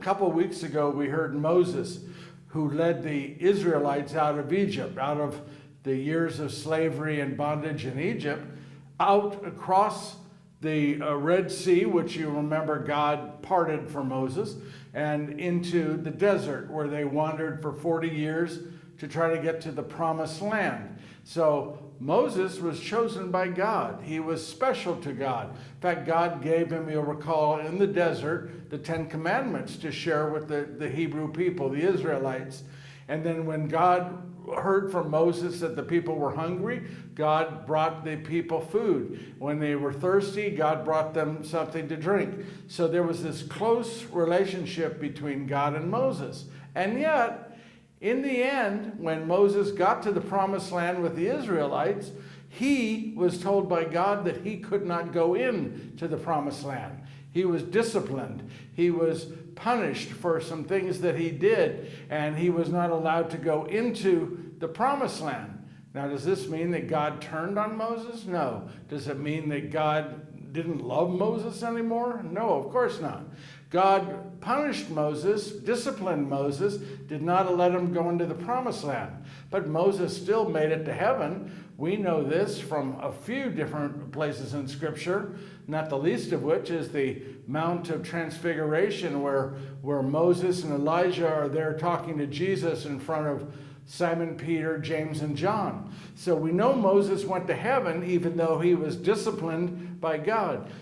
couple weeks ago, we heard Moses, who led the Israelites out of Egypt, out of the years of slavery and bondage in Egypt, out across the Red Sea, which you remember God parted for Moses, and into the desert where they wandered for 40 years to try to get to the promised land. So Moses was chosen by God. He was special to God. In fact, God gave him, you'll recall, in the desert, the 10 Commandments to share with the Hebrew people, the Israelites. And then when God heard from Moses that the people were hungry, God brought the people food. When they were thirsty, God brought them something to drink. So there was this close relationship between God and Moses. And yet, in the end, when Moses got to the promised land with the Israelites, he was told by God that he could not go in to the promised land. He was disciplined. He was punished for some things that he did, and he was not allowed to go into the promised land. Now, does this mean that God turned on Moses? No. Does it mean that God didn't love Moses anymore? No, of course not. God punished Moses, disciplined Moses, did not let him go into the promised land. But Moses still made it to heaven. We know this from a few different places in Scripture, not the least of which is the Mount of Transfiguration, where Moses and Elijah are there talking to Jesus in front of Simon Peter, James, and John. So we know Moses went to heaven even though he was disciplined by God.